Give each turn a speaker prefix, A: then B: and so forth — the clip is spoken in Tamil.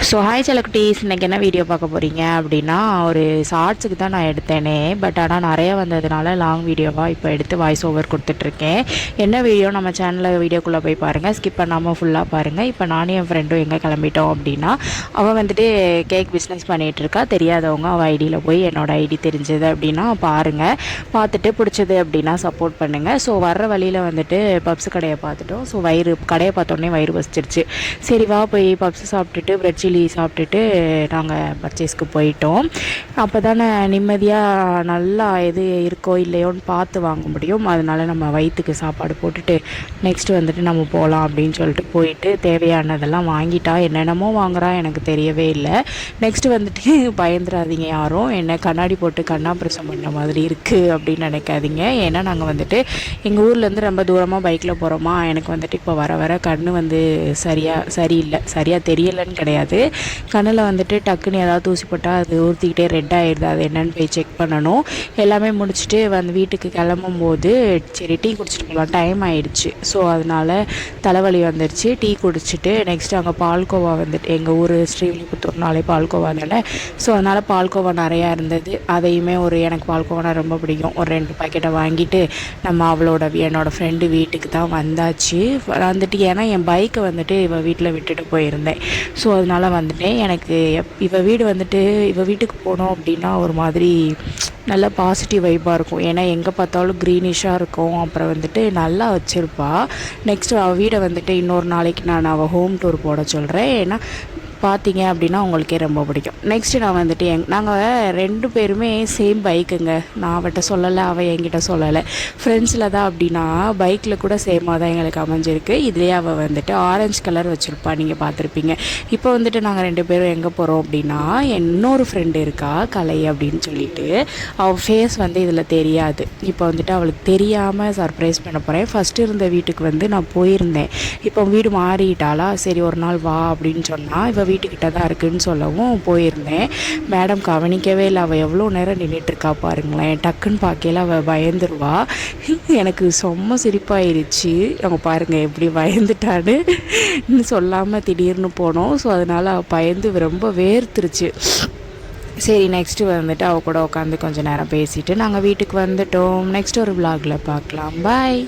A: ஸோ ஹாய் செலக்குட்டீஸ், இன்றைக்கி என்ன வீடியோ பார்க்க போகிறீங்க அப்படின்னா, ஒரு ஷார்ட்ஸுக்கு தான் நான் எடுத்தேனே. பட் ஆனால் நிறைய வந்ததுனால லாங் வீடியோவாக இப்போ எடுத்து வாய்ஸ் ஓவர் கொடுத்துட்ருக்கேன். என்ன வீடியோ நம்ம சேனலில் வீடியோக்குள்ளே போய் பாருங்கள், ஸ்கிப் பண்ணாமல் ஃபுல்லாக பாருங்கள். இப்போ நானும் என் ஃப்ரெண்டும் எங்கே கிளம்பிட்டோம் அப்படின்னா, அவள் வந்துட்டு கேக் பிஸ்னஸ் பண்ணிகிட்ருக்கா. தெரியாதவங்க அவள் ஐடியில் போய் என்னோடய ஐடி தெரிஞ்சது அப்படின்னா பாருங்கள், பார்த்துட்டு பிடிச்சது அப்படின்னா சப்போர்ட் பண்ணுங்கள். ஸோ வர்ற வழியில் வந்துட்டு பப்ஸ் கடையை பார்த்துட்டோம். ஸோ கடையை பார்த்தோன்னே வயிறு பசிச்சிருச்சு. சரி வா போய் பப்ஸ் சாப்பிட்டுட்டு பிரெட் சில்லி சாப்பிட்டுட்டு நாங்கள் பர்ச்சேஸ்க்கு போயிட்டோம். அப்போ தானே நிம்மதியாக நல்லா எது இருக்கோ இல்லையோன்னு பார்த்து வாங்க முடியும். அதனால நம்ம வயிற்றுக்கு சாப்பாடு போட்டுட்டு நெக்ஸ்ட்டு வந்துட்டு நம்ம போகலாம் அப்படின்னு சொல்லிட்டு போயிட்டு தேவையானதெல்லாம் வாங்கிட்டா. என்னென்னமோ வாங்குறா, எனக்கு தெரியவே இல்லை. நெக்ஸ்ட்டு வந்துட்டு பயந்துடாதீங்க யாரும், என்ன கண்ணாடி போட்டு கண்ணாபிரசம் பண்ண மாதிரி இருக்குது அப்படின்னு நினைக்காதீங்க. ஏன்னா நாங்கள் வந்துட்டு எங்கள் ஊர்லேருந்து ரொம்ப தூரமாக பைக்கில் போகிறோமா. எனக்கு வந்துட்டு இப்போ வர வர கண் வந்து சரியாக தெரியலைன்னு கிடையாது. கண்ணில் வந்துட்டு டக்குன்னு ஏதாவது தூசி போட்டால் அது ஊற்றிக்கிட்டே ரெட் ஆகிடுது. அது என்னென்னு போய் செக் பண்ணணும். எல்லாமே முடிச்சுட்டு வீட்டுக்கு கிளம்பும் போது சரி டீ குடிச்சிட்டு போகலாம், டைம் ஆகிடுச்சு. ஸோ அதனால் தலைவலி வந்துடுச்சு. டீ குடிச்சிட்டு நெக்ஸ்ட்டு அங்கே பால்கோவா வந்துட்டு எங்கள் ஊர் ஸ்ரீவில்லிபுத்தூர்னாலே பால்கோவா தானே. ஸோ அதனால் பால்கோவா நிறையா இருந்தது. அதையுமே எனக்கு பால்கோவானா ரொம்ப பிடிக்கும். ஒரு 2 பாக்கெட்டை வாங்கிட்டு நம்ம என்னோடய ஃப்ரெண்டு வீட்டுக்கு தான் வந்தாச்சு. வந்துட்டு ஏன்னா என் பைக்கை வந்துட்டு இவள் வீட்டில் விட்டுட்டு போயிருந்தேன். ஸோ அதனால் வந்துட்டேன். எனக்கு இவள் வீட்டுக்கு போனோம் அப்படின்னா ஒரு மாதிரி நல்ல பாசிட்டிவ் வைப்பாக இருக்கும். ஏன்னா எங்கே பார்த்தாலும் க்ரீனிஷாக இருக்கும். அப்புறம் வந்துட்டு நல்லா வச்சுருப்பா. நெக்ஸ்ட்டு அவள் வீடை வந்துட்டு இன்னொரு நாளைக்கு நான் அவள் ஹோம் டூர் போட சொல்கிறேன். ஏன்னா பார்த்தீங்க அப்படின்னா உங்களுக்கே ரொம்ப பிடிக்கும். நெக்ஸ்ட்டு நான் வந்துட்டு நாங்கள் 2 பேருமே சேம் பைக்குங்க. நான் அவட்ட சொல்லலை, அவள் என்கிட்ட சொல்லலை. ஃப்ரெண்ட்ஸில் தான் அப்படின்னா பைக்கில் கூட சேமாக தான் எங்களுக்கு அமைஞ்சிருக்கு. இதுலேயே அவள் வந்துட்டு ஆரஞ்சு கலர் வச்சுருப்பா, நீங்கள் பார்த்துருப்பீங்க. இப்போ வந்துட்டு நாங்கள் 2 பேரும் எங்கே போகிறோம் அப்படின்னா, இன்னொரு ஃப்ரெண்டு இருக்கா கலை அப்படின்னு சொல்லிட்டு. அவள் ஃபேஸ் இதில் தெரியாது. இப்போ வந்துட்டு அவளுக்கு தெரியாமல் சர்ப்ரைஸ் பண்ண போகிறேன். ஃபஸ்ட்டு இருந்த வீட்டுக்கு நான் போயிருந்தேன். இப்போ வீடு மாறிட்டாளா, சரி ஒரு நாள் வா அப்படின்னு சொன்னால் இவள் வீட்டுக்கிட்ட தான் இருக்குதுன்னு சொல்லவும் போயிருந்தேன். மேடம் கவனிக்கவே இல்லை. அவள் எவ்வளோ நேரம் நின்றுட்டுருக்கா பாருங்களேன். டக்குன்னு பார்க்கையில் அவள் பயந்துருவா. எனக்கு செம்ம சிரிப்பாயிருச்சு. அவங்க பாருங்கள் எப்படி பயந்துட்டான்னு. இன்னும் சொல்லாமல் திடீர்னு போனோம். ஸோ அதனால் அவள் பயந்து ரொம்ப வேர்த்துருச்சு. சரி நெக்ஸ்ட்டு வந்துட்டு அவள் கூட உட்காந்து கொஞ்சம் நேரம் பேசிவிட்டு நாங்கள் வீட்டுக்கு வந்துட்டோம். நெக்ஸ்ட் ஒரு விலாகில் பார்க்கலாம். பாய்.